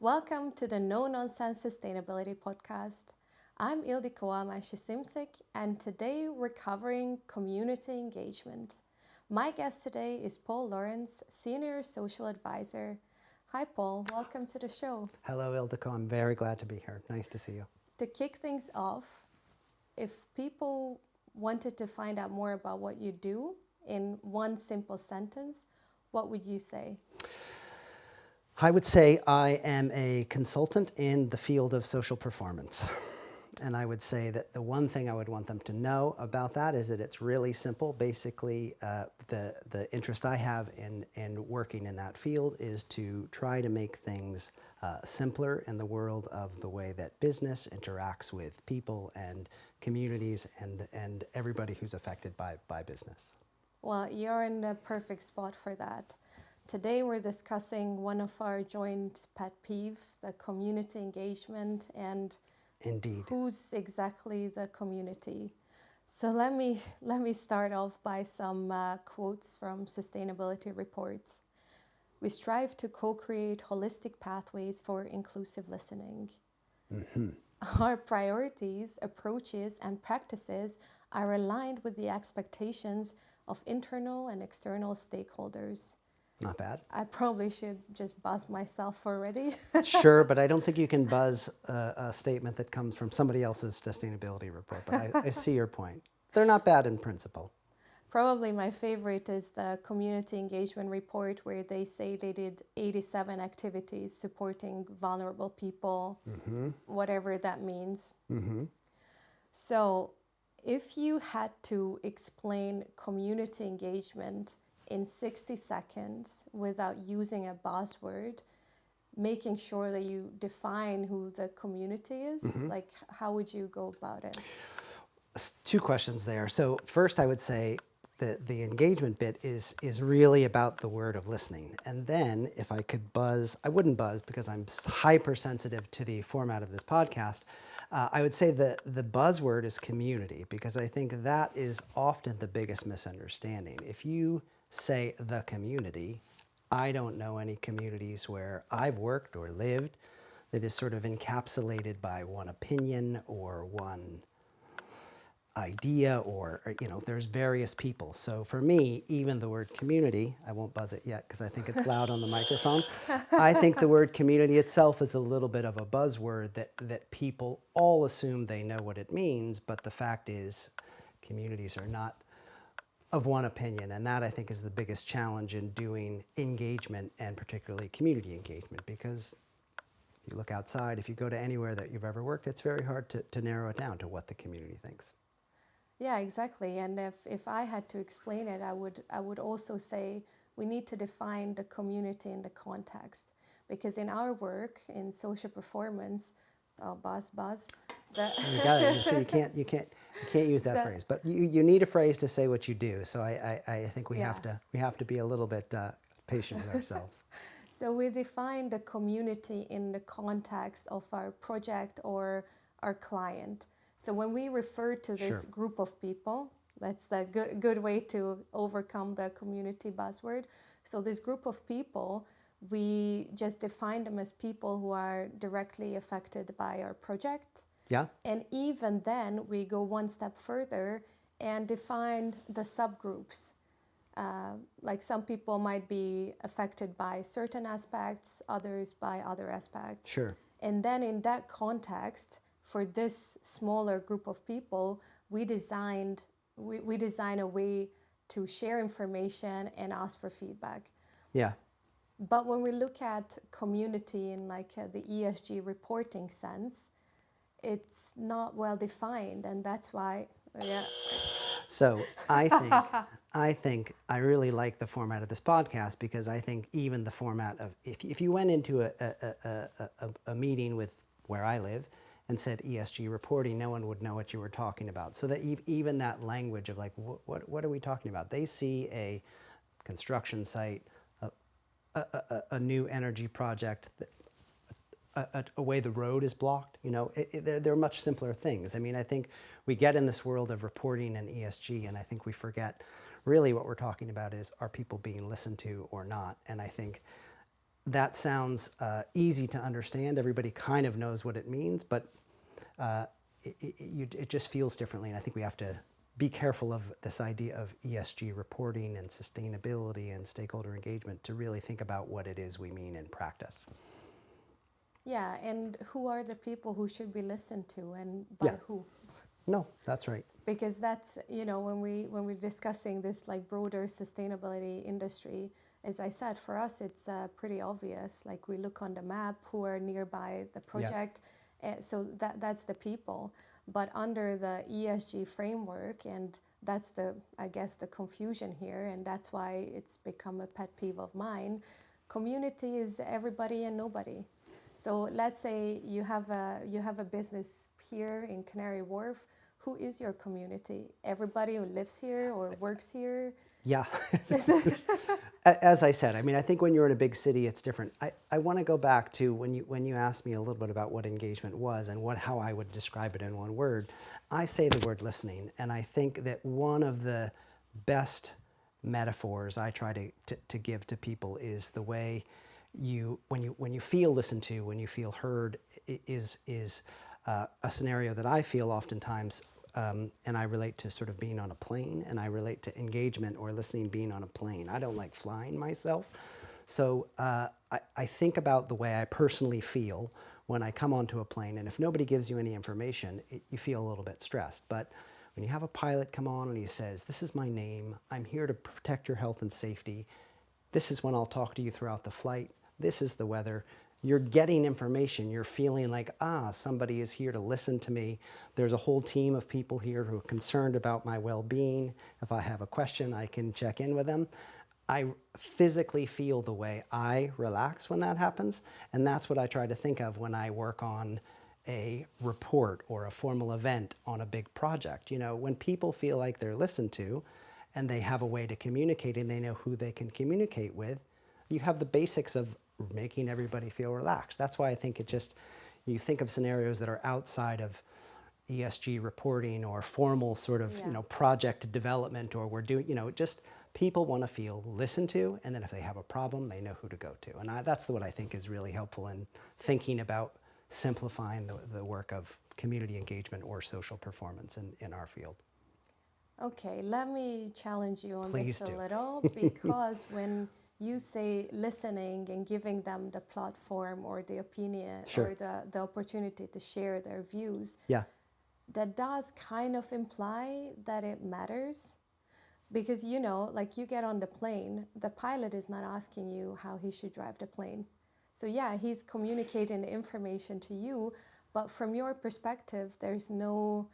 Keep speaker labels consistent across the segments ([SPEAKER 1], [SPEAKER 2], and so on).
[SPEAKER 1] Welcome to the No Nonsense Sustainability Podcast. I'm Ildiko Almasi Simsic, and today we're covering community engagement. My guest today is Paul Lawrence, Senior Social Advisor. Hi, Paul. Welcome to the show.
[SPEAKER 2] Hello, Ildiko. I'm very glad to be here. Nice to see you.
[SPEAKER 1] To kick things off, if people wanted to find out more about what you do in one simple sentence, what would you say?
[SPEAKER 2] I would say I am a consultant in the field of social performance. And I would say that the one thing I would want them to know about that is that it's really simple. Basically, the interest I have in working in that field is to try to make things simpler in the world of the way that business interacts with people and communities and everybody who's affected by business.
[SPEAKER 1] Well, you're in the perfect spot for that. Today we're discussing one of our joint pet peeves, the community engagement, and
[SPEAKER 2] Indeed.
[SPEAKER 1] Who's exactly the community? So let me start off by some quotes from sustainability reports. We strive to co-create holistic pathways for inclusive listening. Mm-hmm. Our priorities, approaches, and practices are aligned with the expectations of internal and external stakeholders.
[SPEAKER 2] Not bad.
[SPEAKER 1] I probably should just buzz myself already.
[SPEAKER 2] Sure, but I don't think you can buzz a statement that comes from somebody else's sustainability report. But I see your point. They're not bad in principle.
[SPEAKER 1] Probably my favorite is the community engagement report where they say they did 87 activities supporting vulnerable people, whatever that means. Mm-hmm. So if you had to explain community engagement in 60 seconds without using a buzzword, making sure that you define who the community is, like how would you go about it?
[SPEAKER 2] Two questions there. So first I would say that the engagement bit is really about the word of listening. And then if I could buzz, I wouldn't buzz because I'm hypersensitive to the format of this podcast. I would say the buzzword is community because I think that is often the biggest misunderstanding. If you say the community, I don't know any communities where I've worked or lived that is sort of encapsulated by one opinion or one idea or there's various people. So for me, even the word community, I won't buzz it yet because I think it's loud on the microphone. I think the word community itself is a little bit of a buzzword that people all assume they know what it means, but the fact is communities are not of one opinion, and that I think is the biggest challenge in doing engagement and particularly community engagement, because if you look outside, if you go to anywhere that you've ever worked, it's very hard to narrow it down to what the community thinks.
[SPEAKER 1] Yeah, exactly. And if I had to explain it, I would also say we need to define the community in the context, because in our work in social performance, buzz.
[SPEAKER 2] You got it. So you can't use that phrase, but you need a phrase to say what you do. So I think we have to be a little bit patient with ourselves.
[SPEAKER 1] So we define the community in the context of our project or our client. So when we refer to this group of people, that's the good way to overcome the community buzzword. So this group of people, we just define them as people who are directly affected by our project.
[SPEAKER 2] Yeah.
[SPEAKER 1] And even then, we go one step further and define the subgroups. Like some people might be affected by certain aspects, others by other aspects.
[SPEAKER 2] Sure.
[SPEAKER 1] And then in that context, for this smaller group of people, we design a way to share information and ask for feedback.
[SPEAKER 2] Yeah.
[SPEAKER 1] But when we look at community in like the ESG reporting sense, it's not well defined, and that's why, yeah.
[SPEAKER 2] So I think I really like the format of this podcast, because I think even the format of if you went into a meeting with where I live and said ESG reporting, no one would know what you were talking about. So that even that language of like, what are we talking about? They see a construction site, a new energy project, a way the road is blocked. They're much simpler things. I mean, I think we get in this world of reporting and ESG, and I think we forget really what we're talking about is, are people being listened to or not? And I think that sounds easy to understand. Everybody kind of knows what it means, but it just feels differently. And I think we have to be careful of this idea of ESG reporting and sustainability and stakeholder engagement to really think about what it is we mean in practice.
[SPEAKER 1] Yeah, and who are the people who should be listened to, and by who?
[SPEAKER 2] No, that's right.
[SPEAKER 1] Because that's, when we're discussing this like broader sustainability industry, as I said, for us it's pretty obvious. Like we look on the map who are nearby the project, so that's the people. But under the ESG framework, and that's I guess the confusion here, and that's why it's become a pet peeve of mine. Community is everybody and nobody. So let's say you have a business here in Canary Wharf. Who is your community? Everybody who lives here or works here?
[SPEAKER 2] Yeah. As I said, I mean, I think when you're in a big city, it's different. I want to go back to when you asked me a little bit about what engagement was and how I would describe it in one word. I say the word listening, and I think that one of the best metaphors I try to give to people is the way when you feel listened to, when you feel heard, is a scenario that I feel oftentimes, and I relate to sort of being on a plane, and I relate to engagement or listening being on a plane. I don't like flying myself, so I think about the way I personally feel when I come onto a plane, and if nobody gives you any information, you feel a little bit stressed. But when you have a pilot come on and he says, "This is my name, I'm here to protect your health and safety, this is when I'll talk to you throughout the flight, this is the weather," you're getting information. You're feeling like, somebody is here to listen to me. There's a whole team of people here who are concerned about my well-being. If I have a question, I can check in with them. I physically feel the way I relax when that happens. And that's what I try to think of when I work on a report or a formal event on a big project. When people feel like they're listened to and they have a way to communicate and they know who they can communicate with, you have the basics of making everybody feel relaxed. That's why I think you think of scenarios that are outside of ESG reporting or formal sort of, project development, or we're doing, just people want to feel listened to, and then if they have a problem, they know who to go to. And that's what I think is really helpful in thinking about simplifying the work of community engagement or social performance in our field.
[SPEAKER 1] Okay, let me challenge you on
[SPEAKER 2] Please
[SPEAKER 1] this a
[SPEAKER 2] do.
[SPEAKER 1] little, because when you say listening and giving them the platform or the opinion or the opportunity to share their views, that does kind of imply that it matters. Because, like you get on the plane, the pilot is not asking you how he should drive the plane. So yeah, he's communicating the information to you, but from your perspective, there's no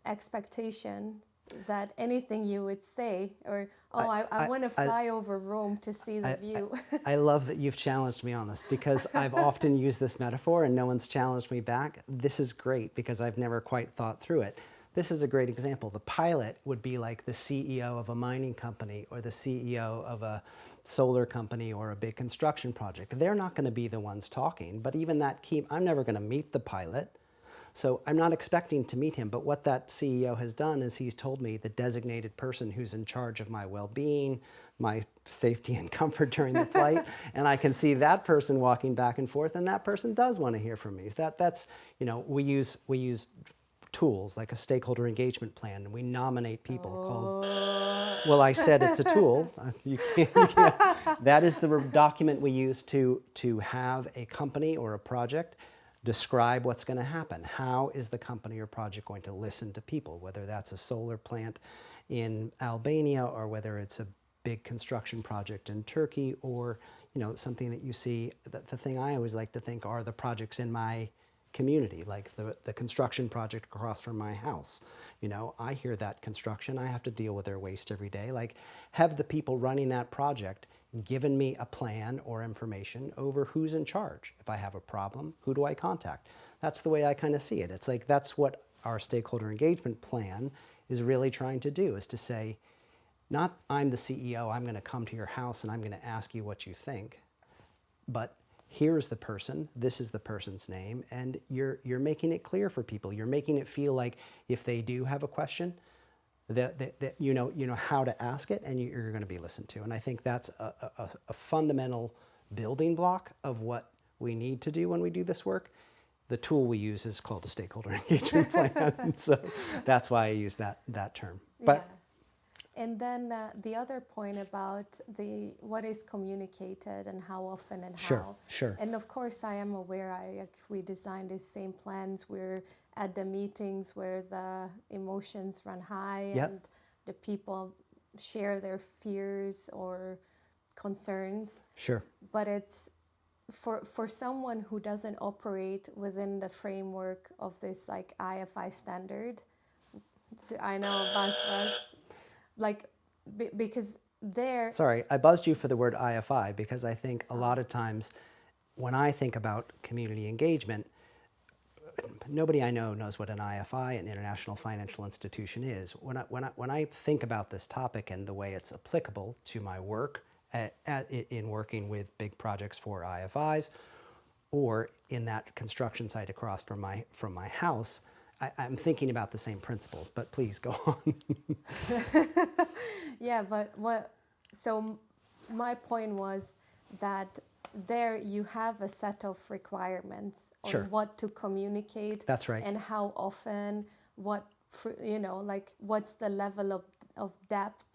[SPEAKER 1] expectation that anything you would say, or I want to fly over Rome to see the view.
[SPEAKER 2] I love that you've challenged me on this, because I've often used this metaphor and no one's challenged me back. This is great because I've never quite thought through it. This is a great example. The pilot would be like the CEO of a mining company or the CEO of a solar company or a big construction project. They're not going to be the ones talking, but even I'm never going to meet the pilot. So I'm not expecting to meet him, but what that CEO has done is he's told me the designated person who's in charge of my well-being, my safety and comfort during the flight, and I can see that person walking back and forth, and that person does want to hear from me. That's we use tools like a stakeholder engagement plan, and we nominate people called. Well, I said it's a tool. You can't. That is the document we use to have a company or a project describe what's going to happen. How is the company or project going to listen to people, whether that's a solar plant in Albania or whether it's a big construction project in Turkey, or something that you see. The thing I always like to think are the projects in my community, like the construction project across from my house. I hear that construction, I have to deal with their waste every day. Like, have the people running that project given me a plan or information over who's in charge? If I have a problem, who do I contact? That's the way I kind of see it. It's like that's what our stakeholder engagement plan is really trying to do, is to say, not I'm the CEO, I'm going to come to your house and I'm going to ask you what you think, but here's the person, this is the person's name, and you're making it clear for people. You're making it feel like if they do have a question, that you know how to ask it, and you're going to be listened to. And I think that's a fundamental building block of what we need to do when we do this work. The tool we use is called a stakeholder engagement plan. So that's why I use that term. But
[SPEAKER 1] yeah. And then the other point about what is communicated and how often and how.
[SPEAKER 2] Sure.
[SPEAKER 1] And of course, I am aware. We designed these same plans. We're at the meetings where the emotions run high and the people share their fears or concerns.
[SPEAKER 2] Sure.
[SPEAKER 1] But it's for someone who doesn't operate within the framework of this like IFI standard. So I know Buzzwords, like because they're.
[SPEAKER 2] Sorry, I buzzed you for the word IFI because I think a lot of times when I think about community engagement, nobody I know knows what an IFI, an international financial institution, is. When I think about this topic and the way it's applicable to my work in working with big projects for IFIs, or in that construction site across from my house, I'm thinking about the same principles. But please go on.
[SPEAKER 1] Yeah, but so my point was that there you have a set of requirements on what to communicate.
[SPEAKER 2] That's right.
[SPEAKER 1] And how often, what's the level of depth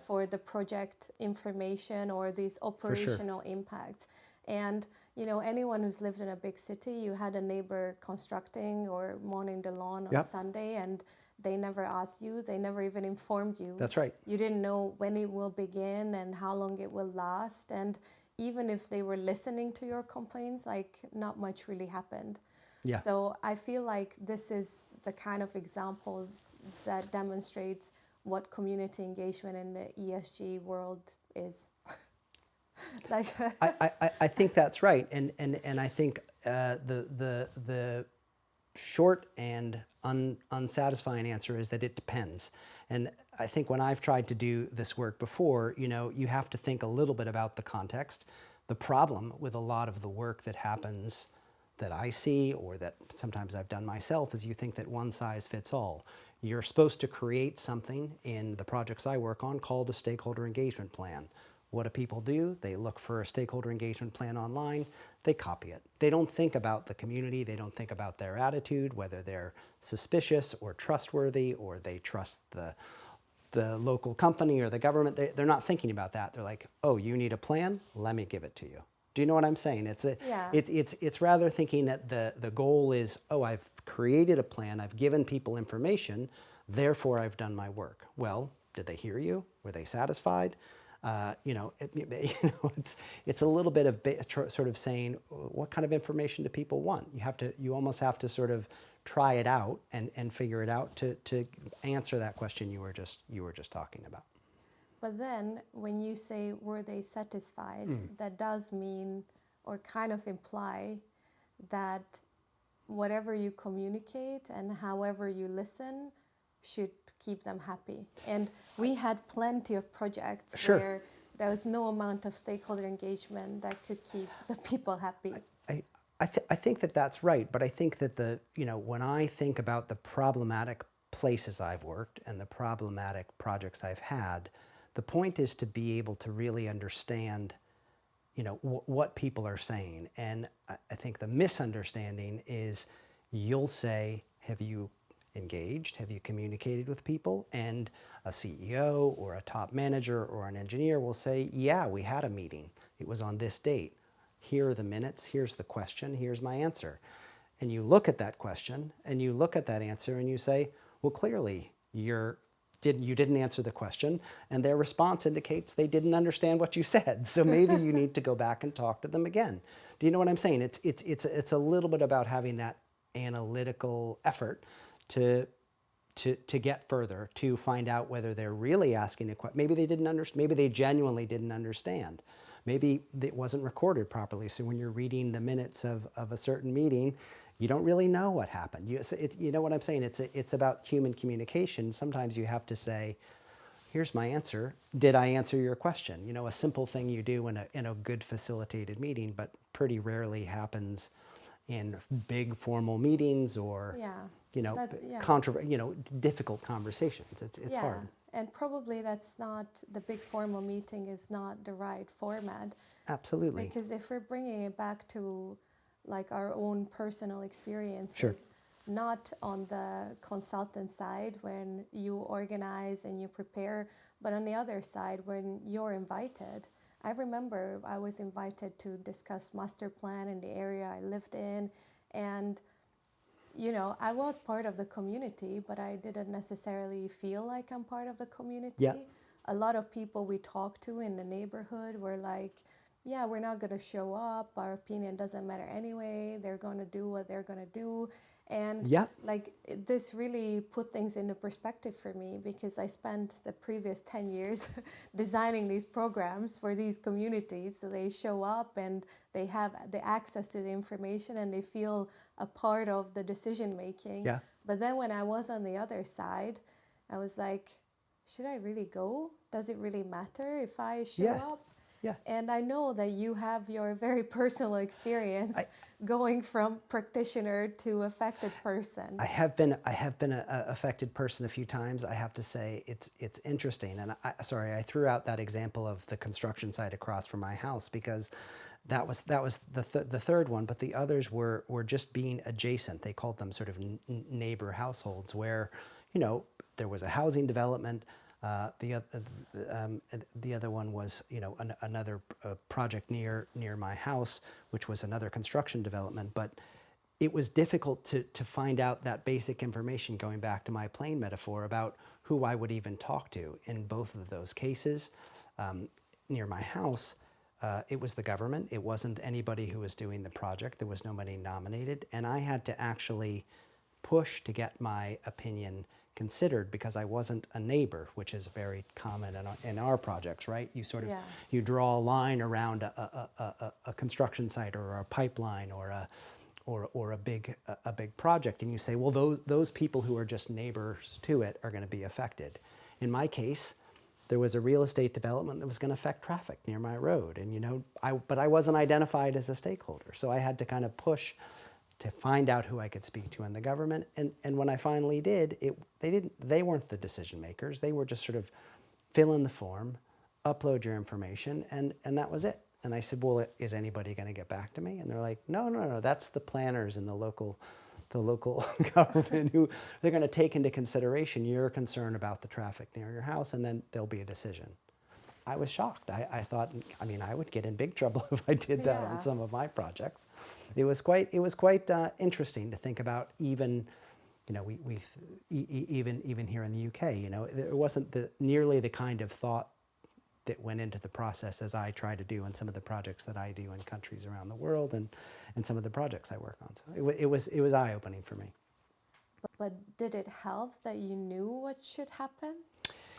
[SPEAKER 1] for the project information or these operational impacts. And anyone who's lived in a big city, you had a neighbor constructing or mowing the lawn on Sunday, and they never asked you, they never even informed you.
[SPEAKER 2] That's right.
[SPEAKER 1] You didn't know when it will begin and how long it will last. And even if they were listening to your complaints, like not much really happened.
[SPEAKER 2] Yeah.
[SPEAKER 1] So I feel like this is the kind of example that demonstrates what community engagement in the ESG world is. Like
[SPEAKER 2] I think that's right, and I think the short and unsatisfying answer is that it depends. And I think when I've tried to do this work before, you have to think a little bit about the context. The problem with a lot of the work that happens that I see, or that sometimes I've done myself, is you think that one size fits all. You're supposed to create something in the projects I work on called a stakeholder engagement plan. What do people do? They look for a stakeholder engagement plan online, they copy it. They don't think about the community, they don't think about their attitude, whether they're suspicious or trustworthy, or they trust the local company or the government. They're not thinking about that. They're like, oh, you need a plan? Let me give it to you. Do you know what I'm saying? It's rather thinking that the goal is, oh, I've created a plan, I've given people information, therefore I've done my work. Well, did they hear you? Were they satisfied? It's a little bit of sort of saying, what kind of information do people want? You almost have to sort of try it out and figure it out to answer that question you were just talking about.
[SPEAKER 1] But then when you say, were they satisfied, that does mean or kind of imply that whatever you communicate and however you listen should keep them happy. And we had plenty of projects where there was no amount of stakeholder engagement that could keep the people happy.
[SPEAKER 2] I think that that's right, but I think that when I think about the problematic places I've worked and the problematic projects I've had, the point is to be able to really understand, what people are saying. And I think the misunderstanding is you'll say, have you engaged? Have you communicated with people? And a CEO or a top manager or an engineer will say, yeah, we had a meeting. It was on this date. Here are the minutes. Here's the question. Here's my answer. And you look at that question and you look at that answer and you say, well, clearly you didn't answer the question, and their response indicates they didn't understand what you said. So maybe you need to go back and talk to them again. Do you know what I'm saying? It's a little bit about having that analytical effort to get further, to find out whether they're really asking a question. Maybe they didn't understand. Maybe they genuinely didn't understand. Maybe it wasn't recorded properly. So when you're reading the minutes of a certain meeting, you don't really know what happened. You know what I'm saying? It's about human communication. Sometimes you have to say, here's my answer. Did I answer your question? A simple thing you do in a good facilitated meeting, but pretty rarely happens in big formal meetings or difficult conversations. It's hard.
[SPEAKER 1] And probably that's not, the big formal meeting is not the right format.
[SPEAKER 2] Absolutely.
[SPEAKER 1] Because if we're bringing it back to like our own personal experiences,
[SPEAKER 2] Sure.
[SPEAKER 1] not on the consultant side when you organize and you prepare, but on the other side when you're invited. I remember I was invited to discuss master plan in the area I lived in, and you know, I was part of the community, but I didn't necessarily feel like I'm part of the community.
[SPEAKER 2] Yeah.
[SPEAKER 1] A lot of people we talked to in the neighborhood were like, yeah, we're not going to show up. Our opinion doesn't matter anyway. They're going to do what they're going to do. And
[SPEAKER 2] Yeah.
[SPEAKER 1] like this really put things into perspective for me, because I spent the previous 10 years designing these programs for these communities. So they show up and they have the access to the information and they feel a part of the decision making.
[SPEAKER 2] Yeah.
[SPEAKER 1] But then when I was on the other side, I was like, should I really go? Does it really matter if I show
[SPEAKER 2] Yeah.
[SPEAKER 1] up?
[SPEAKER 2] Yeah.
[SPEAKER 1] And I know that you have your very personal experience going from practitioner to affected person.
[SPEAKER 2] I have been a affected person a few times. I have to say it's interesting. And I threw out that example of the construction site across from my house because that was the third one, but the others were just being adjacent. They called them sort of neighbor households where, you know, there was a housing development. The other one was, you know, another project near my house, which was another construction development. But it was difficult to find out that basic information, going back to my plane metaphor, about who I would even talk to. In both of those cases, near my house, it was the government. It wasn't anybody who was doing the project. There was nobody nominated. And I had to actually push to get my opinion considered because I wasn't a neighbor, which is very common in our projects, right? You sort of, you draw a line around a construction site or a pipeline or a big project, and you say, well, those people who are just neighbors to it are going to be affected. In my case, there was a real estate development that was going to affect traffic near my road, and you know, but I wasn't identified as a stakeholder, so I had to kind of push to find out who I could speak to in the government. And when I finally did, they weren't the decision makers. They were just sort of fill in the form, upload your information, and that was it. And I said, well, is anybody going to get back to me? And they're like, no, that's the planners in the local government who they're going to take into consideration your concern about the traffic near your house, and then there'll be a decision. I was shocked. I thought, I mean, I would get in big trouble if I did that on some of my projects. It was quite interesting to think about. Even, you know, even here in the UK, you know, there wasn't nearly the kind of thought that went into the process as I try to do in some of the projects that I do in countries around the world and some of the projects I work on. So it was eye-opening for me.
[SPEAKER 1] But did it help that you knew what should happen?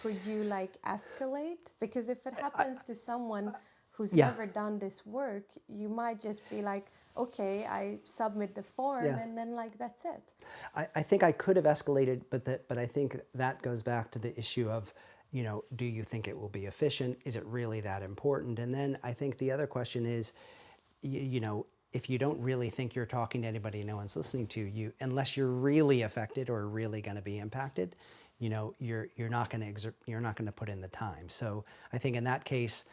[SPEAKER 1] Could you like escalate? Because if it happens to someone who's never done this work, you might just be like, okay, I submit the form and then like that's it.
[SPEAKER 2] I think I could have escalated, but I think that goes back to the issue of, you know, do you think it will be efficient? Is it really that important? And then I think the other question is, you know, if you don't really think you're talking to anybody, no one's listening to you, unless you're really affected or really going to be impacted, you know, you're not going to put in the time. So I think in that case,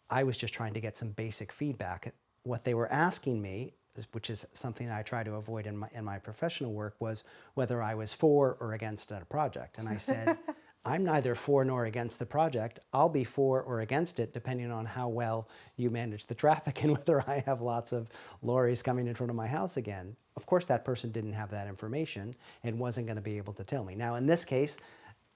[SPEAKER 2] I was just trying to get some basic feedback. What they were asking me, which is something I try to avoid in my professional work, was whether I was for or against a project. And I said, I'm neither for nor against the project. I'll be for or against it depending on how well you manage the traffic and whether I have lots of lorries coming in front of my house again. Of course, that person didn't have that information and wasn't going to be able to tell me. Now, in this case,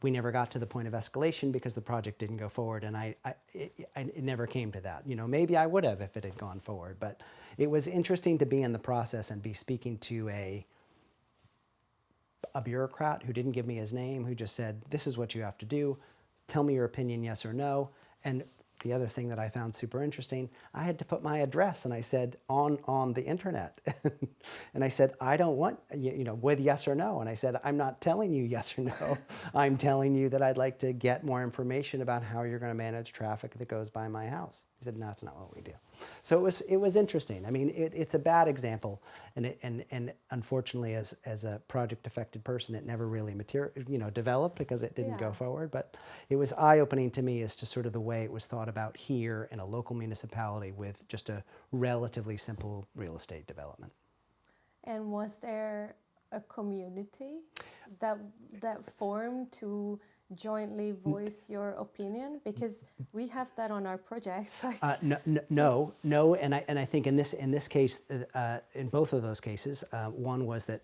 [SPEAKER 2] we never got to the point of escalation because the project didn't go forward, and it never came to that. You know, maybe I would have if it had gone forward, but it was interesting to be in the process and be speaking to a bureaucrat who didn't give me his name, who just said, this is what you have to do, tell me your opinion, yes or no. And the other thing that I found super interesting, I had to put my address, and I said, on the internet. And I said, I don't want, you know, with yes or no. And I said, I'm not telling you yes or no. I'm telling you that I'd like to get more information about how you're going to manage traffic that goes by my house. He said, no, that's not what we do. So it was interesting. I mean, it's a bad example, and unfortunately, as a project affected person, it never really developed because it didn't go forward. But it was eye opening to me as to sort of the way it was thought about here in a local municipality with just a relatively simple real estate development.
[SPEAKER 1] And was there a community that formed to jointly voice your opinion? Because we have that on our projects.
[SPEAKER 2] No, and I think in this case, in both of those cases, one was that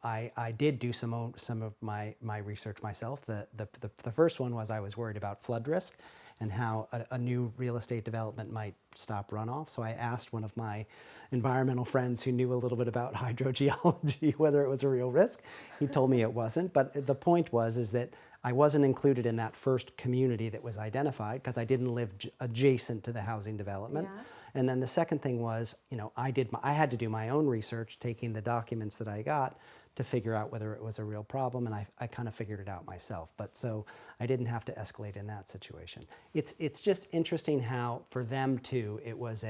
[SPEAKER 2] I did do some of my research myself. The first one was I was worried about flood risk and how a new real estate development might stop runoff. So I asked one of my environmental friends who knew a little bit about hydrogeology whether it was a real risk. He told me it wasn't, but the point is that I wasn't included in that first community that was identified because I didn't live adjacent to the housing development. Yeah. And then the second thing was, I had to do my own research, taking the documents that I got to figure out whether it was a real problem, and I kind of figured it out myself. But so I didn't have to escalate in that situation. It's just interesting how for them too, it was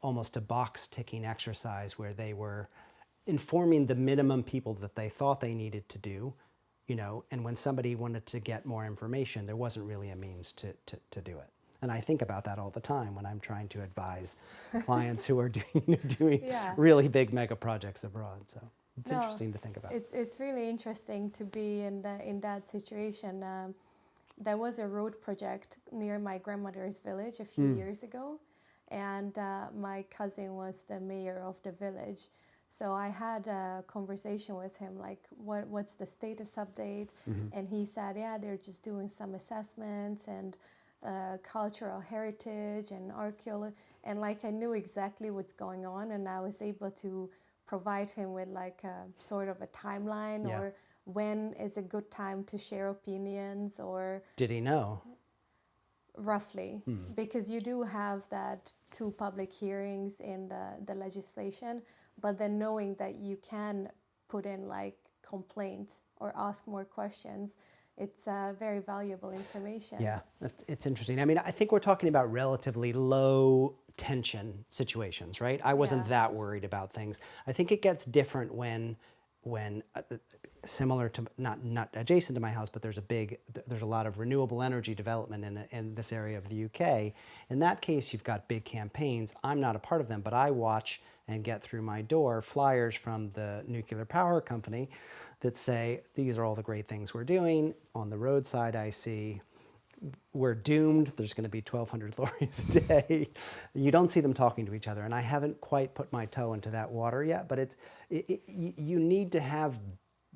[SPEAKER 2] almost a box ticking exercise where they were informing the minimum people that they thought they needed to do, and when somebody wanted to get more information, there wasn't really a means to do it. And I think about that all the time when I'm trying to advise clients who are doing really big mega projects abroad. So it's interesting to think about.
[SPEAKER 1] It's really interesting to be in that situation. There was a road project near my grandmother's village a few years ago, and my cousin was the mayor of the village. So I had a conversation with him, like, what's the status update? And he said, they're just doing some assessments and cultural heritage and archaeology. And I knew exactly what's going on, and I was able to provide him with a sort of a timeline or when is a good time to share opinions, or...
[SPEAKER 2] Did he know?
[SPEAKER 1] Roughly, because you do have that 2 public hearings in the legislation, but then knowing that you can put in complaints or ask more questions, it's very valuable information.
[SPEAKER 2] Yeah, it's interesting. I mean, I think we're talking about relatively low tension situations, right? I wasn't that worried about things. I think it gets different when similar to not adjacent to my house, but there's a lot of renewable energy development in this area of the UK. In that case, you've got big campaigns. I'm not a part of them, but I watch and get through my door flyers from the nuclear power company that say, these are all the great things we're doing. On the roadside, I see, we're doomed. There's going to be 1,200 lorries a day. You don't see them talking to each other. And I haven't quite put my toe into that water yet, but you need to have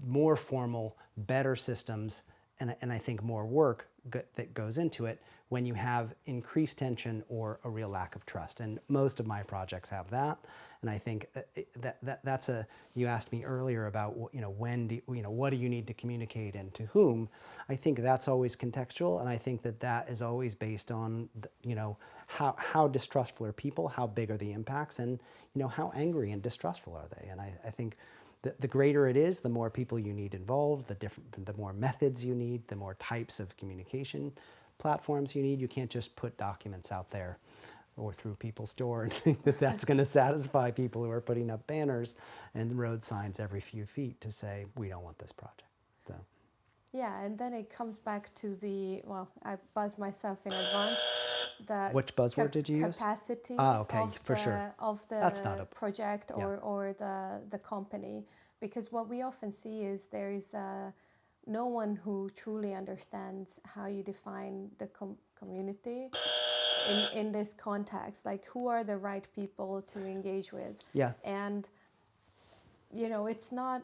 [SPEAKER 2] more formal, better systems, and I think more work that goes into it when you have increased tension or a real lack of trust. And most of my projects have that. And I think that's you asked me earlier about, what do you need to communicate and to whom? I think that's always contextual. And I think that is always based on, how distrustful are people, how big are the impacts, and, how angry and distrustful are they? And I think the greater it is, the more people you need involved, the more methods you need, the more types of communication platforms you need. You can't just put documents out there or through people's door and think that that's going to satisfy people who are putting up banners and road signs every few feet to say, we don't want this project. So.
[SPEAKER 1] Yeah, and then it comes back to I buzzed myself in advance.
[SPEAKER 2] Which buzzword did you use?
[SPEAKER 1] Capacity
[SPEAKER 2] of the
[SPEAKER 1] That's not a project or the company. Because what we often see is there is no one who truly understands how you define the community in this context. Who are the right people to engage with?
[SPEAKER 2] Yeah.
[SPEAKER 1] And it's not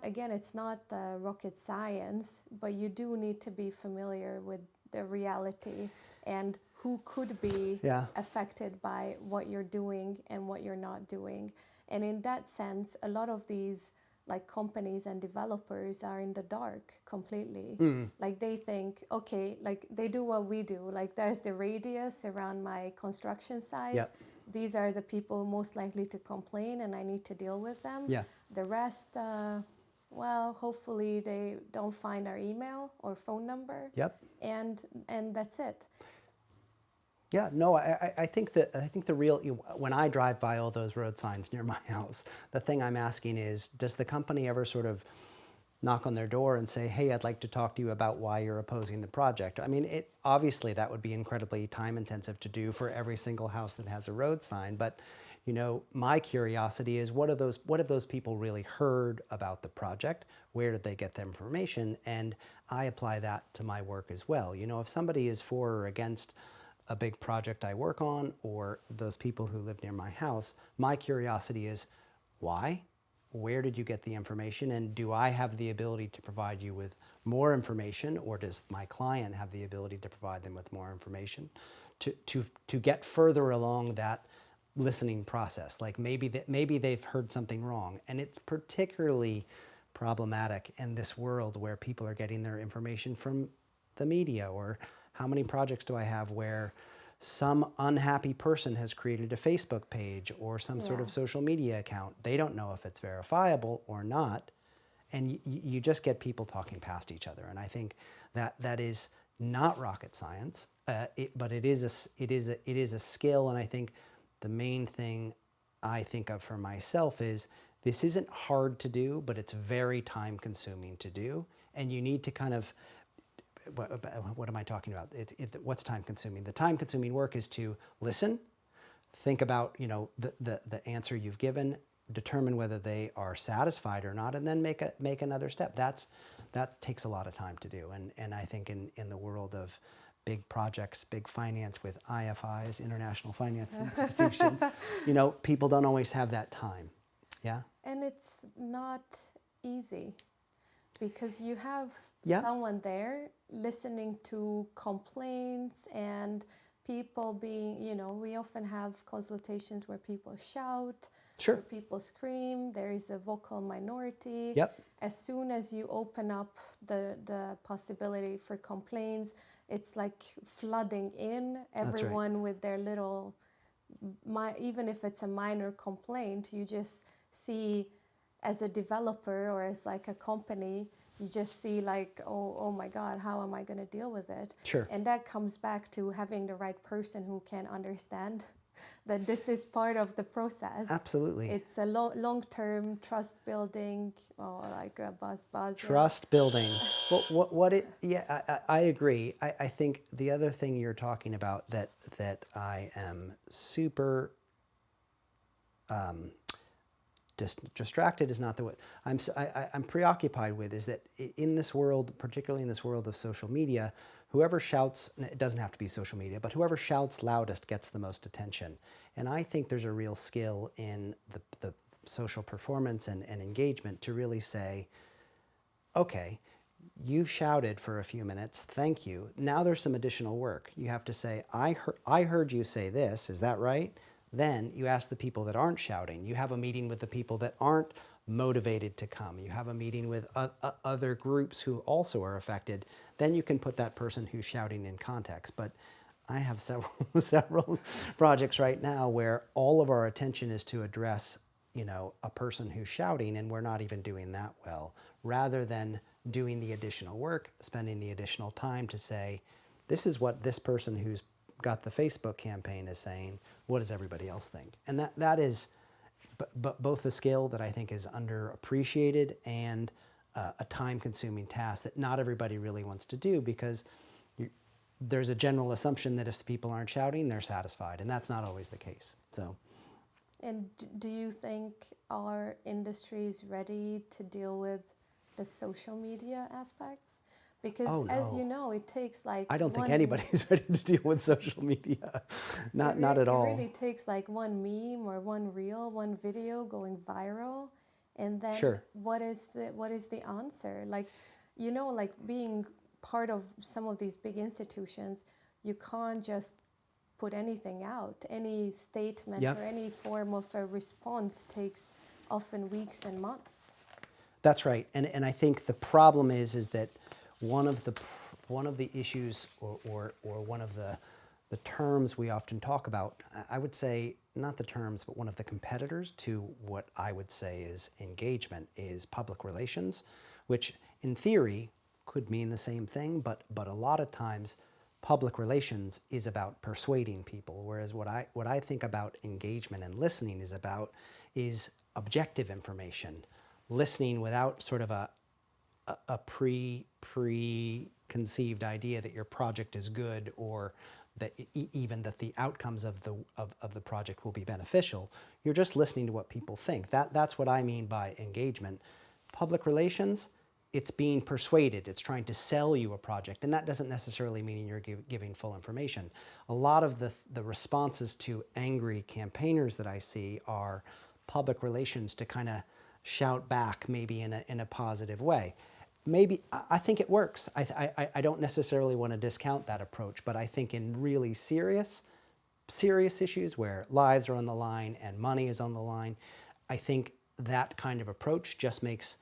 [SPEAKER 1] rocket science, but you do need to be familiar with the reality and who could be affected by what you're doing and what you're not doing. And in that sense, a lot of these companies and developers are in the dark completely. They think, okay, they do what we do. There's the radius around my construction site.
[SPEAKER 2] Yep.
[SPEAKER 1] These are the people most likely to complain, and I need to deal with them.
[SPEAKER 2] Yeah.
[SPEAKER 1] The rest, hopefully they don't find our email or phone number.
[SPEAKER 2] Yep.
[SPEAKER 1] And that's it.
[SPEAKER 2] Yeah, no, I think the real, when I drive by all those road signs near my house, the thing I'm asking is, does the company ever sort of knock on their door and say, hey, I'd like to talk to you about why you're opposing the project? I mean, obviously that would be incredibly time intensive to do for every single house that has a road sign. But, my curiosity is, what have those people really heard about the project? Where did they get their information? And I apply that to my work as well. If somebody is for or against a big project I work on, or those people who live near my house, my curiosity is, why? Where did you get the information? And do I have the ability to provide you with more information, or does my client have the ability to provide them with more information to get further along that listening process? Like maybe they've heard something wrong, and it's particularly problematic in this world where people are getting their information from the media. Or how many projects do I have where some unhappy person has created a Facebook page or some sort of social media account? They don't know if it's verifiable or not, and you just get people talking past each other. And I think that is not rocket science, but it is a skill. And I think the main thing I think of for myself is, this isn't hard to do, but it's very time consuming to do, and you need to kind of, what am I talking about? What's time consuming? The time consuming work is to listen, think about the answer you've given, determine whether they are satisfied or not, and then make another step. That takes a lot of time to do. And I think in the world of big projects, big finance with IFIs, international finance institutions, people don't always have that time. Yeah.
[SPEAKER 1] And it's not easy, because you have someone there listening to complaints and people being, we often have consultations where people shout,
[SPEAKER 2] Sure.
[SPEAKER 1] where people scream, there is a vocal minority.
[SPEAKER 2] Yep.
[SPEAKER 1] As soon as you open up the possibility for complaints, it's like flooding in everyone with their little, even if it's a minor complaint, you just see, as a developer or as like a company, you just see like, oh my God, how am I going to deal with it?
[SPEAKER 2] Sure.
[SPEAKER 1] And that comes back to having the right person who can understand that this is part of the process.
[SPEAKER 2] Absolutely.
[SPEAKER 1] It's a long-term trust building, or like a buzz.
[SPEAKER 2] Trust building. I agree. I think the other thing you're talking about that I am super distracted is not the word. I'm preoccupied with is that in this world, particularly in this world of social media, whoever shouts, it doesn't have to be social media, but whoever shouts loudest gets the most attention. And I think there's a real skill in the social performance and engagement to really say, okay, you've shouted for a few minutes, thank you. Now there's some additional work. You have to say, I heard you say this, is that right? Then you ask the people that aren't shouting. You have a meeting with the people that aren't motivated to come. You have a meeting with other groups who also are affected. Then you can put that person who's shouting in context. But I have several projects right now where all of our attention is to address, a person who's shouting, and we're not even doing that well. Rather than doing the additional work, spending the additional time to say, this is what this person who's got the Facebook campaign is saying, what does everybody else think? And that is both a skill that I think is underappreciated and a time-consuming task that not everybody really wants to do, because there's a general assumption that if people aren't shouting, they're satisfied, and that's not always the case. So.
[SPEAKER 1] And do you think our industry is ready to deal with the social media aspects? Because as you know, it takes like
[SPEAKER 2] I don't think anybody's ready to deal with social media. Not at all.
[SPEAKER 1] It really takes like one meme or one reel, one video going viral, and then what is the answer? Like, like being part of some of these big institutions, you can't just put anything out. Any statement or any form of a response takes often weeks and months.
[SPEAKER 2] That's right, and I think the problem is that one of the issues or one of the terms we often talk about, I would say not the terms, but one of the competitors to what I would say is engagement is public relations, which in theory could mean the same thing, but a lot of times public relations is about persuading people, whereas what I think about engagement and listening is objective information, listening without sort of a preconceived idea that your project is good, or that even that the outcomes of the project will be beneficial. You're just listening to what people think. That's what I mean by engagement. Public relations, it's being persuaded. It's trying to sell you a project, and that doesn't necessarily mean you're giving full information. A lot of the responses to angry campaigners that I see are public relations to kind of shout back, maybe in a positive way. Maybe I think it works. I don't necessarily want to discount that approach, but I think in really serious issues where lives are on the line and money is on the line, I think that kind of approach just makes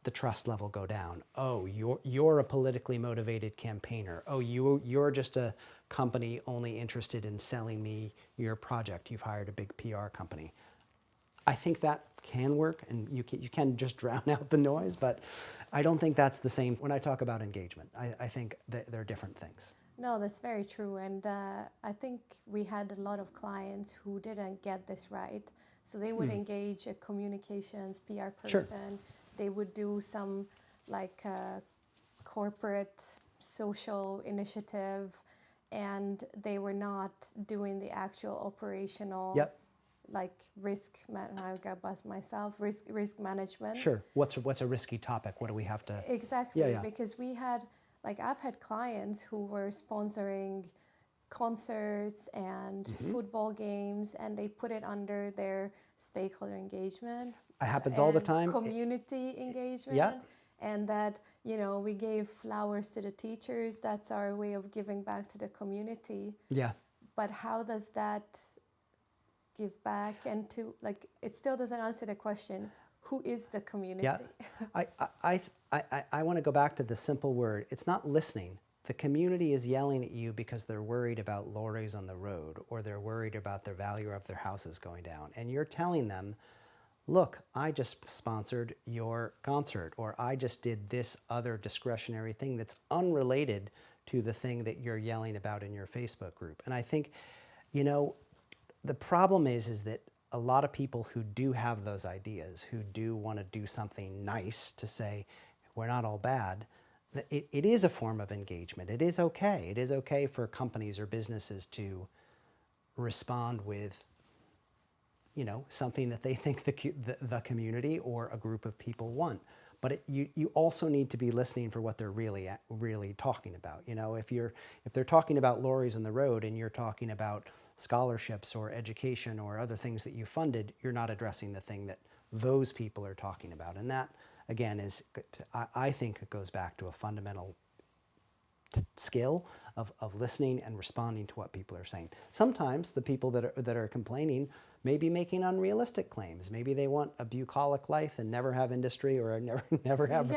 [SPEAKER 2] the trust level go down. Oh, you're a politically motivated campaigner. Oh, you're just a company only interested in selling me your project. You've hired a big PR company. I think that can work, and you can just drown out the noise, but I don't think that's the same when I talk about engagement. I think that they're different things.
[SPEAKER 1] No, that's very true. And I think we had a lot of clients who didn't get this right. So they would engage a communications PR person.
[SPEAKER 2] Sure.
[SPEAKER 1] They would do some like corporate social initiative, and they were not doing the actual operational like risk management.
[SPEAKER 2] Sure. What's a risky topic? What do we have to?
[SPEAKER 1] Exactly. Because we had, like, I've had clients who were sponsoring concerts and football games, and they put it under their stakeholder engagement.
[SPEAKER 2] It happens all the time.
[SPEAKER 1] Community engagement. And that, we gave flowers to the teachers. That's our way of giving back to the community. Yeah. But how does that give back? And to, like, it still doesn't answer the question, who is the community?
[SPEAKER 2] Yeah. I want to go back to the simple word. It's not listening. The community is yelling at you because they're worried about lorries on the road, or they're worried about the value of their houses going down. And you're telling them, look, I just sponsored your concert, or I just did this other discretionary thing that's unrelated to the thing that you're yelling about in your Facebook group. And I think, the problem is that a lot of people who do have those ideas, who do want to do something nice to say, we're not all bad, it is a form of engagement. It is okay. It is okay for companies or businesses to respond with, something that they think the community or a group of people want. But you also need to be listening for what they're really talking about. If they're talking about lorries on the road and you're talking about scholarships or education or other things that you funded, you're not addressing the thing that those people are talking about. And that, again, I think it goes back to a fundamental skill of listening and responding to what people are saying. Sometimes the people that are complaining may be making unrealistic claims. Maybe they want a bucolic life and never have industry, or never have.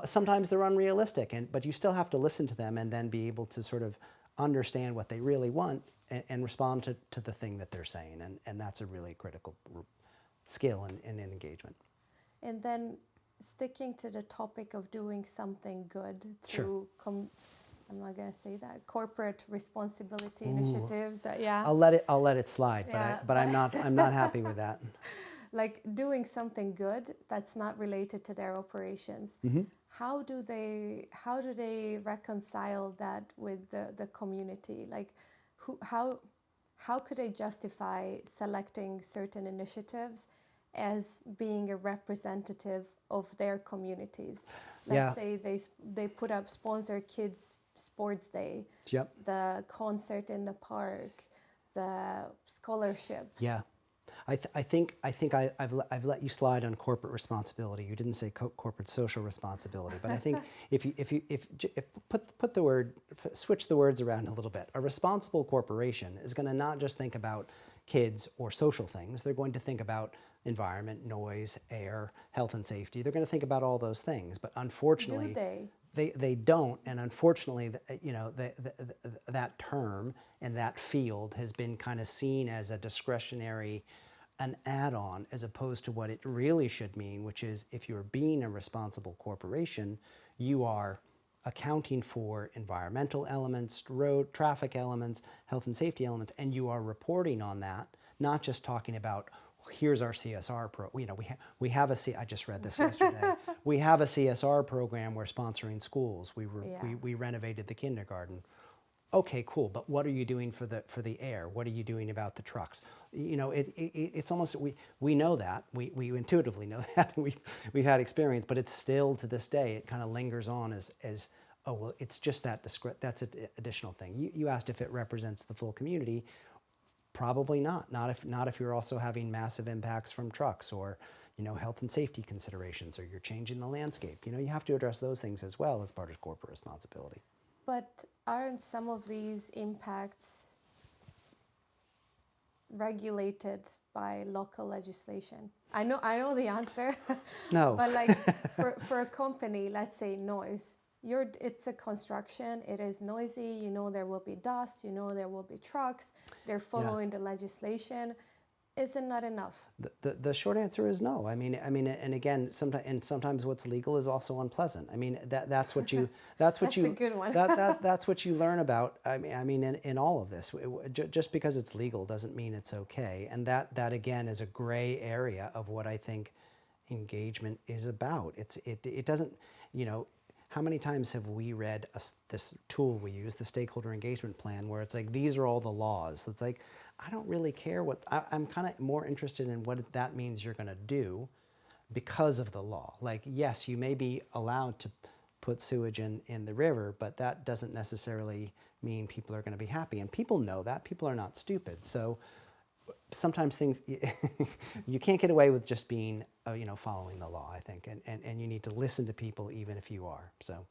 [SPEAKER 2] Sometimes they're unrealistic, but you still have to listen to them and then be able to sort of understand what they really want and respond to the thing that they're saying. And that's a really critical skill in engagement.
[SPEAKER 1] And then sticking to the topic of doing something good through, I'm not going to say that, corporate responsibility initiatives.
[SPEAKER 2] I'll let it slide, but I'm not happy with that.
[SPEAKER 1] Like doing something good that's not related to their operations. How do they reconcile that with the community? Like, how could they justify selecting certain initiatives as being a representative of their communities? Let's say they put up sponsor kids sports day, the concert in the park, the scholarship.
[SPEAKER 2] I think I've let you slide on corporate responsibility. You didn't say corporate social responsibility, but I think if switch the words around a little bit. A responsible corporation is going to not just think about kids or social things. They're going to think about environment, noise, air, health and safety. They're going to think about all those things. But unfortunately,
[SPEAKER 1] do they?
[SPEAKER 2] They don't, and unfortunately, that term and that field has been kind of seen as a discretionary, an add-on, as opposed to what it really should mean, which is if you're being a responsible corporation, you are accounting for environmental elements, road traffic elements, health and safety elements, and you are reporting on that, not just talking about, well, here's our CSR we have I just read this yesterday. We have a CSR program. We're sponsoring schools. We renovated the kindergarten. Okay, cool. But what are you doing for the air? What are you doing about the trucks? It's almost we know that we intuitively know that we've had experience, but it's still to this day it kind of lingers on as oh well, it's just that's an additional thing. You asked if it represents the full community. Probably not. Not if you're also having massive impacts from trucks or health and safety considerations, or you're changing the landscape. You have to address those things as well as part of corporate responsibility.
[SPEAKER 1] But aren't some of these impacts regulated by local legislation? I know the answer.
[SPEAKER 2] No.
[SPEAKER 1] But like for a company, let's say noise, it's a construction, it is noisy, there will be dust, there will be trucks, they're following the legislation. Is it not enough?
[SPEAKER 2] The short answer is no. I mean, and again, sometimes what's legal is also unpleasant. I mean, that's what you that's
[SPEAKER 1] a good one.
[SPEAKER 2] that's what you learn about. I mean, in all of this, just because it's legal doesn't mean it's okay. And that again is a gray area of what I think engagement is about. It doesn't. How many times have we read this tool we use, the Stakeholder Engagement Plan, where it's like these are all the laws. It's like, I don't really care I'm kind of more interested in what that means you're going to do because of the law. Like, yes, you may be allowed to put sewage in the river, but that doesn't necessarily mean people are going to be happy. And people know that. People are not stupid. So sometimes things, you can't get away with just being, following the law, I think. And you need to listen to people even if you are. So.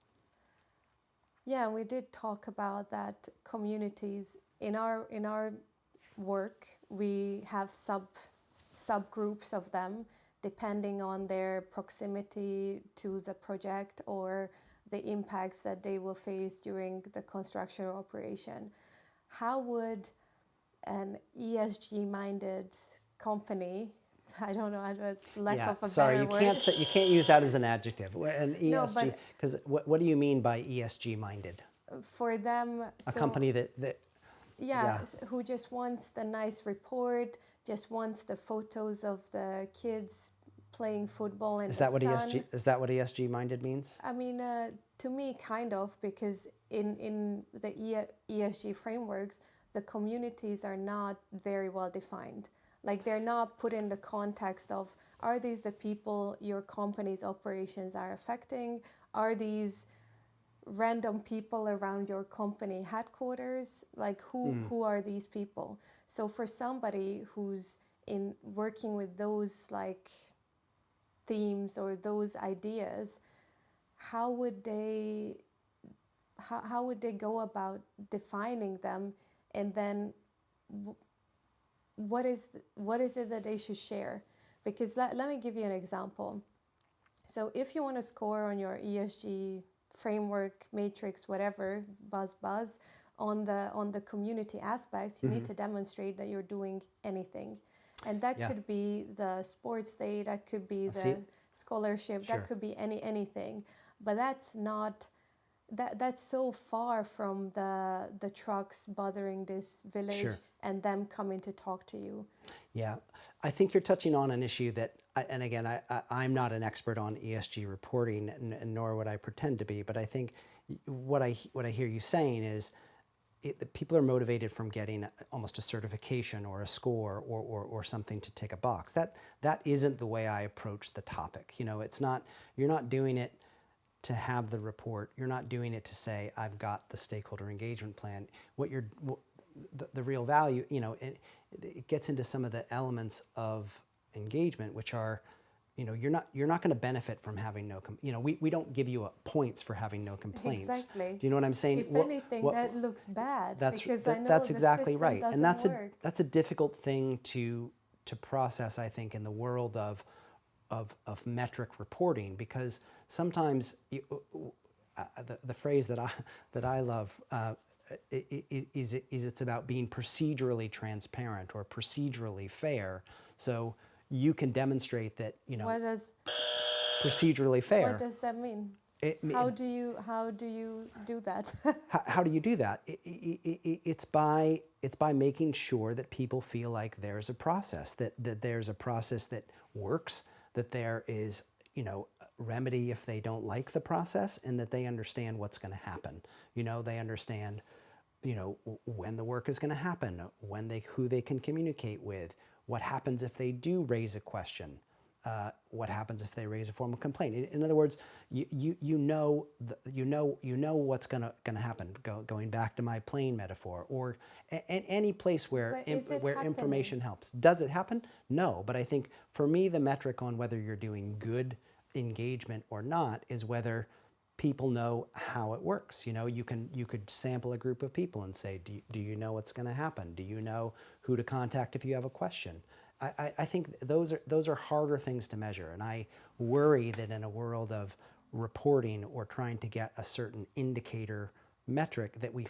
[SPEAKER 1] Yeah, we did talk about that communities in our work, we have subgroups of them depending on their proximity to the project or the impacts that they will face during the construction or operation. How would an ESG-minded company, I don't know, it's lack of a better word.
[SPEAKER 2] You can't use that as an adjective. An ESG, because what do you mean by ESG-minded?
[SPEAKER 1] For them,
[SPEAKER 2] a company that
[SPEAKER 1] who just wants the nice report, just wants the photos of the kids playing football in the sun.
[SPEAKER 2] Is that what ESG-minded means?
[SPEAKER 1] I mean, to me, kind of, because in the ESG frameworks, the communities are not very well defined. Like, they're not put in the context of, are these the people your company's operations are affecting? Are these random people around your company headquarters? Like, who are these people? So for somebody who's working with those like themes or those ideas, how would they go about defining them, and then what is it that they should share? Because let me give you an example. So if you want to score on your ESG framework, matrix, whatever, buzz, on the community aspects, you need to demonstrate that you're doing anything. And that could be the sports day, that could be the scholarship, that could be anything. But that's not, that's so far from the trucks bothering this village and them coming to talk to you.
[SPEAKER 2] Yeah, I think you're touching on an issue that, and again, I'm not an expert on ESG reporting, nor would I pretend to be, but I think what I hear you saying is people are motivated from getting almost a certification or a score or something to tick a box. That isn't the way I approach the topic. It's not, you're not doing it to have the report. You're not doing it to say, I've got the stakeholder engagement plan. The real value, it gets into some of the elements of engagement, which are, you're not going to benefit from having no, we don't give you points for having no complaints.
[SPEAKER 1] Exactly.
[SPEAKER 2] Do you know what I'm saying?
[SPEAKER 1] If anything, that looks bad.
[SPEAKER 2] That's
[SPEAKER 1] the
[SPEAKER 2] exactly right, and that's
[SPEAKER 1] work.
[SPEAKER 2] that's a difficult thing to process, I think, in the world of metric reporting, because sometimes the phrase that I love. It's about being procedurally transparent or procedurally fair. So you can demonstrate that, procedurally fair.
[SPEAKER 1] What does that mean? How do you do that?
[SPEAKER 2] How do you do that? It's by making sure that people feel like there's a process, that there's a process that works, that there is, remedy if they don't like the process, and that they understand what's going to happen. They understand, when the work is going to happen, who they can communicate with, what happens if they do raise a question. What happens if they raise a formal complaint? In other words, you know what's gonna happen. Going back to my plane metaphor, or any place where information helps. Does it happen? No, but I think for me the metric on whether you're doing good engagement or not is whether people know how it works. You could sample a group of people and say, do you know what's going to happen? Do you know who to contact if you have a question? I think those are harder things to measure, and I worry that in a world of reporting or trying to get a certain indicator metric that we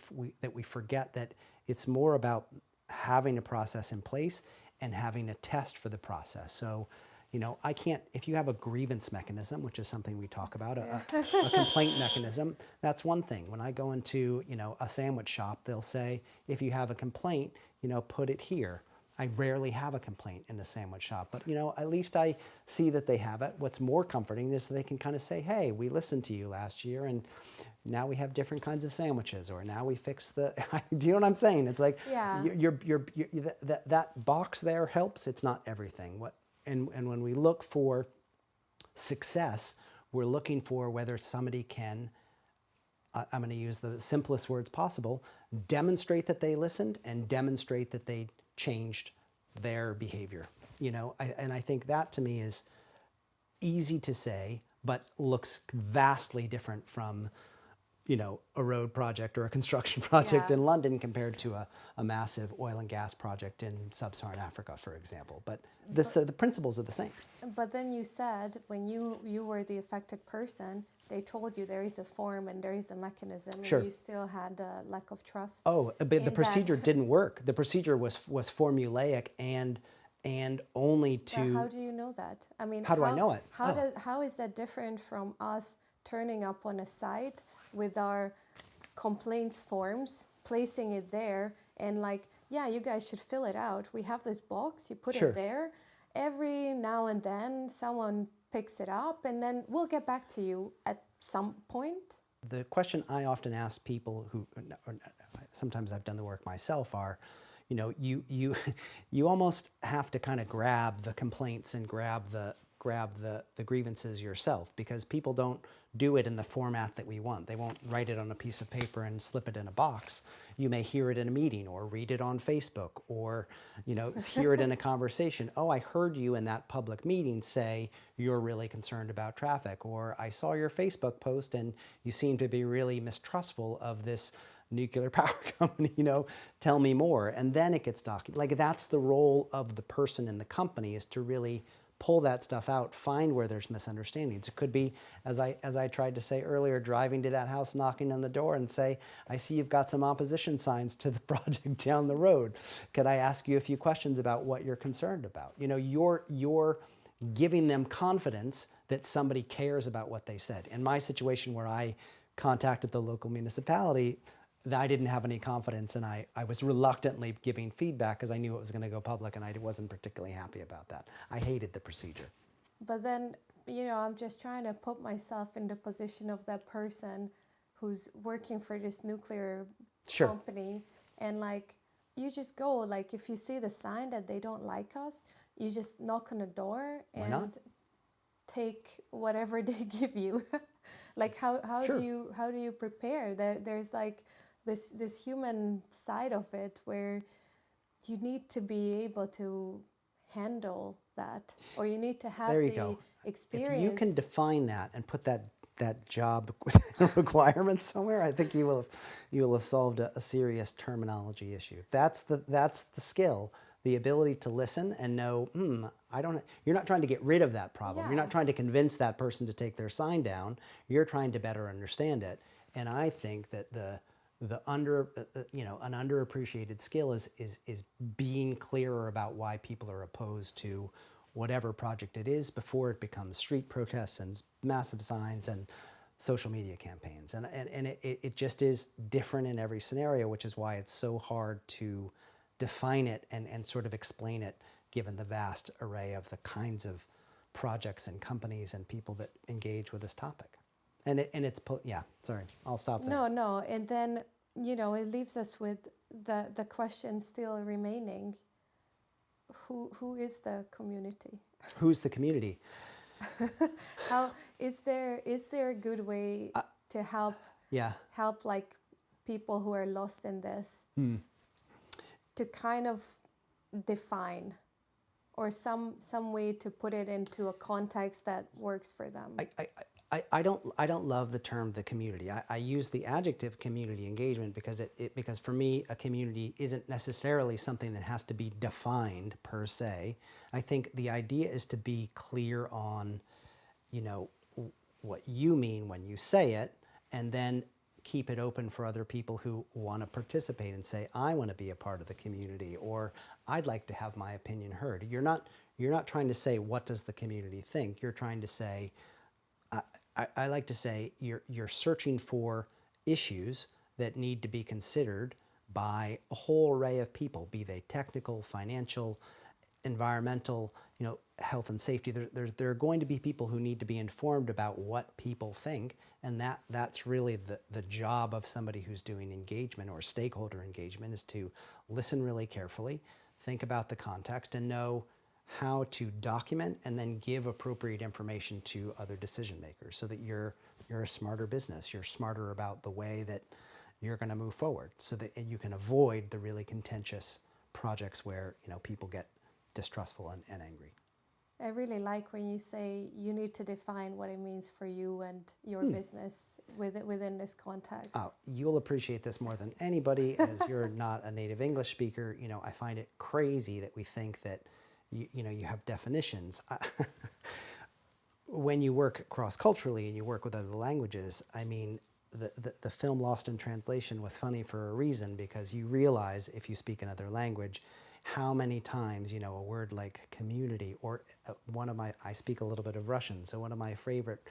[SPEAKER 2] forget that it's more about having a process in place and having a test for the process. So, I can't, if you have a grievance mechanism, which is something we talk about, a complaint mechanism, that's one thing. When I go into, a sandwich shop, they'll say, if you have a complaint, put it here. I rarely have a complaint in a sandwich shop, but at least I see that they have it. What's more comforting is they can kind of say, hey, we listened to you last year and now we have different kinds of sandwiches, or now we fixed the, do you know what I'm saying? It's like, that box there helps. It's not everything. And when we look for success, we're looking for whether somebody can, I'm going to use the simplest words possible, demonstrate that they listened and demonstrate that they changed their behavior. And I think that to me is easy to say, but looks vastly different from, a road project or a construction project in London compared to a massive oil and gas project in sub-Saharan Africa, for example. But the principles are the same.
[SPEAKER 1] But then you said when you were the affected person, they told you there is a form and there is a mechanism,
[SPEAKER 2] Sure.
[SPEAKER 1] and you still had a lack of trust.
[SPEAKER 2] Oh, but the procedure didn't work. The procedure was formulaic and only to.
[SPEAKER 1] But how do you know that? I mean,
[SPEAKER 2] how do I know it?
[SPEAKER 1] How is that different from us turning up on a site with our complaints forms, placing it there, and you guys should fill it out. We have this box, you put it there. Every now and then someone picks it up, and then we'll get back to you at some point.
[SPEAKER 2] The question I often ask people who, or sometimes I've done the work myself, are, you almost have to kind of grab the complaints and grab the grievances yourself, because people don't do it in the format that we want. They won't write it on a piece of paper and slip it in a box. You may hear it in a meeting or read it on Facebook or, hear it in a conversation. Oh, I heard you in that public meeting say you're really concerned about traffic, or I saw your Facebook post and you seem to be really mistrustful of this nuclear power company, tell me more. And then it gets documented. That's the role of the person in the company, is to really pull that stuff out, find where there's misunderstandings. It could be, as I tried to say earlier, driving to that house, knocking on the door and say, I see you've got some opposition signs to the project down the road. Could I ask you a few questions about what you're concerned about? You're giving them confidence that somebody cares about what they said. In my situation where I contacted the local municipality, I didn't have any confidence, and I was reluctantly giving feedback because I knew it was going to go public, and I wasn't particularly happy about that. I hated the procedure.
[SPEAKER 1] But then, I'm just trying to put myself in the position of that person who's working for this nuclear company, and you just go, if you see the sign that they don't like us, you just knock on the door and take whatever they give you. How do you prepare? There's this human side of it where you need to be able to handle that, or you need to have the experience.
[SPEAKER 2] If you can define that and put that job requirement somewhere, I think you will have solved a serious terminology issue. That's the skill, the ability to listen and know, you're not trying to get rid of that problem. You're not trying to convince that person to take their sign down. You're trying to better understand it. And I think that an underappreciated skill is being clearer about why people are opposed to whatever project it is before it becomes street protests and massive signs and social media campaigns. And it just is different in every scenario, which is why it's so hard to define it and sort of explain it, given the vast array of the kinds of projects and companies and people that engage with this topic. Yeah, sorry, I'll stop there.
[SPEAKER 1] No, and then, it leaves us with the question still remaining. Who is the community?
[SPEAKER 2] Who's the community?
[SPEAKER 1] How is there a good way to help like people who are lost in this to kind of define, or some way to put it into a context that works for them?
[SPEAKER 2] I don't love the term the community. I use the adjective community engagement because for me a community isn't necessarily something that has to be defined per se. I think the idea is to be clear on, what you mean when you say it, and then keep it open for other people who want to participate and say, I want to be a part of the community, or I'd like to have my opinion heard. You're not trying to say, what does the community think? You're trying to say, I like to say, you're searching for issues that need to be considered by a whole array of people, be they technical, financial, environmental, health and safety. There are going to be people who need to be informed about what people think, and that's really the job of somebody who's doing engagement or stakeholder engagement, is to listen really carefully, think about the context, and know how to document and then give appropriate information to other decision makers, so that you're a smarter business. You're smarter about the way that you're going to move forward, so that you can avoid the really contentious projects where people get distrustful and angry.
[SPEAKER 1] I really like when you say you need to define what it means for you and your business within this context.
[SPEAKER 2] Oh, you'll appreciate this more than anybody, as you're not a native English speaker. I find it crazy that we think that you have definitions. When you work cross-culturally and you work with other languages, I mean, the film Lost in Translation was funny for a reason, because you realize, if you speak another language, how many times, a word like community, or I speak a little bit of Russian, so one of my favorite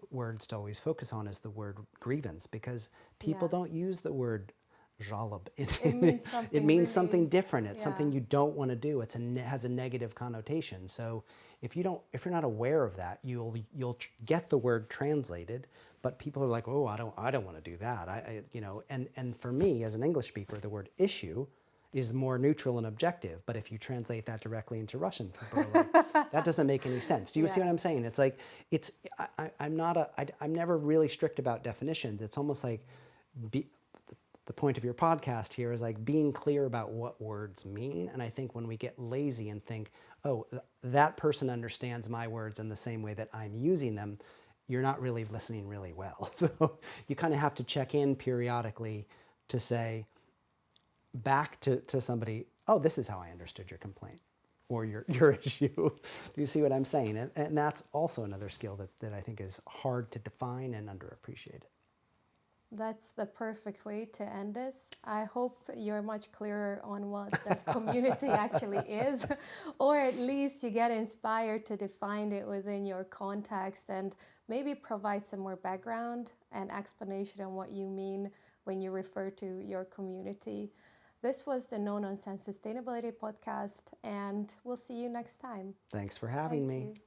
[SPEAKER 2] words to always focus on is the word grievance, because people don't use the word жалоб. It means something different. It's something you don't want to do. It has a negative connotation. So if you're not aware of that, you'll get the word translated, but people are like, oh, I don't want to do that. And for me as an English speaker, the word issue is more neutral and objective. But if you translate that directly into Russian, people are like, that doesn't make any sense. Do you see what I'm saying? It's like, I'm never really strict about definitions. It's almost like the point of your podcast here is like being clear about what words mean. And I think when we get lazy and think, oh, that person understands my words in the same way that I'm using them, you're not really listening really well. So you kind of have to check in periodically to say back to somebody, oh, this is how I understood your complaint or your issue. Do you see what I'm saying? And that's also another skill that I think is hard to define and underappreciated.
[SPEAKER 1] That's the perfect way to end this. I hope you're much clearer on what the community actually is, or at least you get inspired to define it within your context, and maybe provide some more background and explanation on what you mean when you refer to your community. This was the No Nonsense Sustainability Podcast, and we'll see you next time.
[SPEAKER 2] Thanks for having me.
[SPEAKER 1] Thank you.